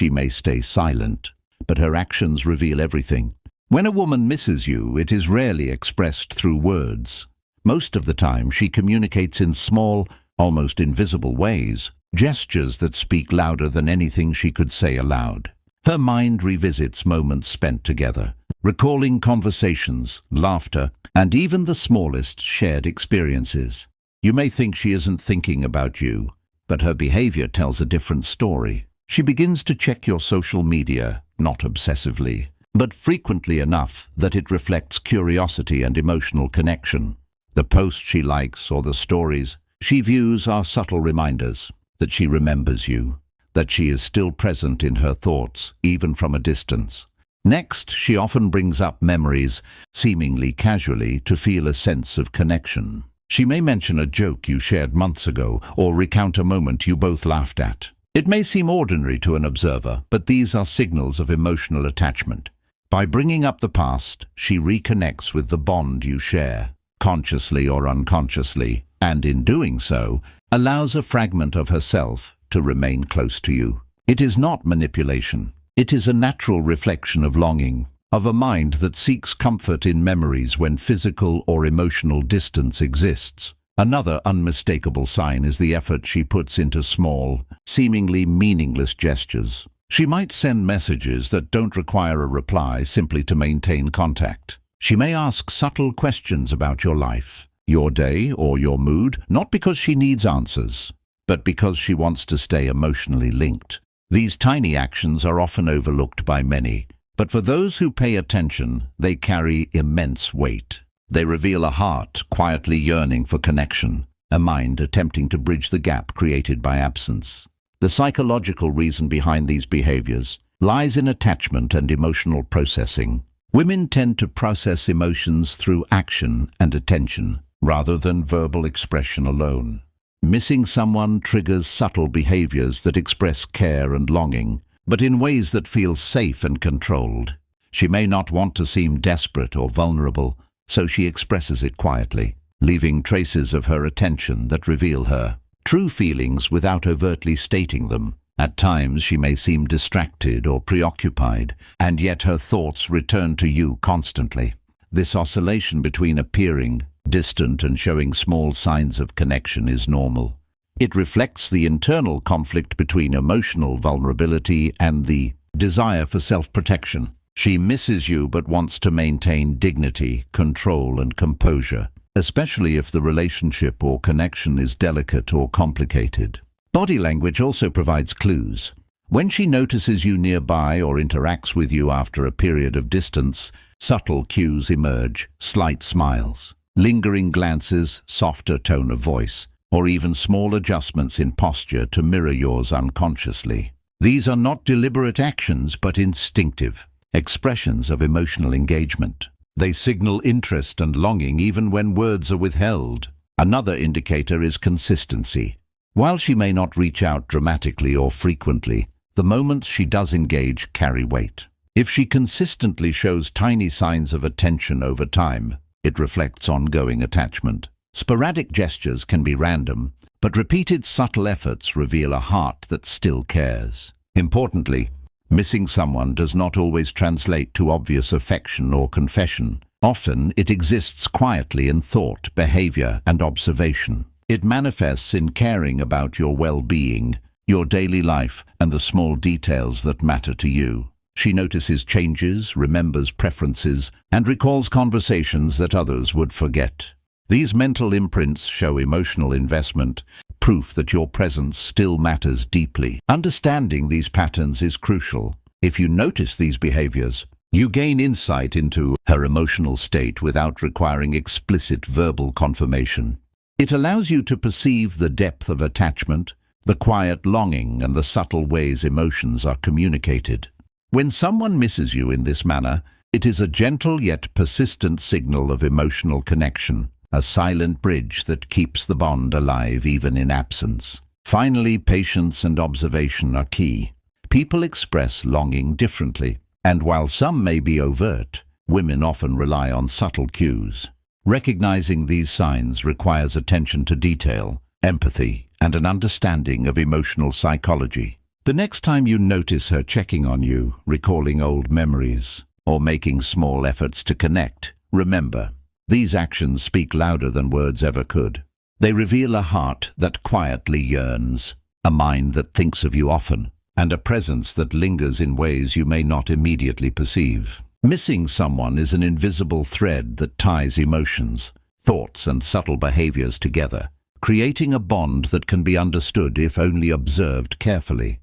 she may stay silent, but her actions reveal everything. When a woman misses you, it is rarely expressed through words. Most of the time, she communicates in small, almost invisible ways, gestures that speak louder than anything she could say aloud. Her mind revisits moments spent together, recalling conversations, laughter, and even the smallest shared experiences. You may think she isn't thinking about you, but her behavior tells a different story. She begins to check your social media, not obsessively, but frequently enough that it reflects curiosity and emotional connection. The posts she likes or the stories she views are subtle reminders that she remembers you, that she is still present in her thoughts, even from a distance. Next, she often brings up memories, seemingly casually, to feel a sense of connection. She may mention a joke you shared months ago or recount a moment you both laughed at. It may seem ordinary to an observer, but these are signals of emotional attachment. By bringing up the past, she reconnects with the bond you share, consciously or unconsciously, and in doing so, allows a fragment of herself to remain close to you. It is not manipulation. It is a natural reflection of longing, of a mind that seeks comfort in memories when physical or emotional distance exists. Another unmistakable sign is the effort she puts into small, seemingly meaningless gestures. She might send messages that don't require a reply simply to maintain contact. She may ask subtle questions about your life, your day, or your mood, not because she needs answers, but because she wants to stay emotionally linked. These tiny actions are often overlooked by many, but for those who pay attention, they carry immense weight. They reveal a heart quietly yearning for connection, a mind attempting to bridge the gap created by absence. The psychological reason behind these behaviors lies in attachment and emotional processing. Women tend to process emotions through action and attention, rather than verbal expression alone. Missing someone triggers subtle behaviors that express care and longing, but in ways that feel safe and controlled. She may not want to seem desperate or vulnerable, so she expresses it quietly, leaving traces of her attention that reveal her true feelings without overtly stating them. At times she may seem distracted or preoccupied, and yet her thoughts return to you constantly. This oscillation between appearing distant and showing small signs of connection is normal. It reflects the internal conflict between emotional vulnerability and the desire for self-protection. She misses you but wants to maintain dignity, control, and composure, especially if the relationship or connection is delicate or complicated. Body language also provides clues. When she notices you nearby or interacts with you after a period of distance, subtle cues emerge: slight smiles, lingering glances, softer tone of voice, or even small adjustments in posture to mirror yours unconsciously. These are not deliberate actions, but instinctive expressions of emotional engagement. They signal interest and longing even when words are withheld. Another indicator is consistency. While she may not reach out dramatically or frequently, the moments she does engage carry weight. If she consistently shows tiny signs of attention over time, it reflects ongoing attachment. Sporadic gestures can be random, but repeated subtle efforts reveal a heart that still cares. Importantly, missing someone does not always translate to obvious affection or confession. Often it exists quietly in thought, behavior, and observation. It manifests in caring about your well-being, your daily life, and the small details that matter to you. She notices changes, remembers preferences, and recalls conversations that others would forget. These mental imprints show emotional investment, proof that your presence still matters deeply. Understanding these patterns is crucial. If you notice these behaviors, you gain insight into her emotional state without requiring explicit verbal confirmation. It allows you to perceive the depth of attachment, the quiet longing, and the subtle ways emotions are communicated. When someone misses you in this manner, it is a gentle yet persistent signal of emotional connection, a silent bridge that keeps the bond alive even in absence. Finally, patience and observation are key. People express longing differently, and while some may be overt, women often rely on subtle cues. Recognizing these signs requires attention to detail, empathy, and an understanding of emotional psychology. The next time you notice her checking on you, recalling old memories, or making small efforts to connect, remember, these actions speak louder than words ever could. They reveal a heart that quietly yearns, a mind that thinks of you often, and a presence that lingers in ways you may not immediately perceive. Missing someone is an invisible thread that ties emotions, thoughts, and subtle behaviors together, creating a bond that can be understood if only observed carefully.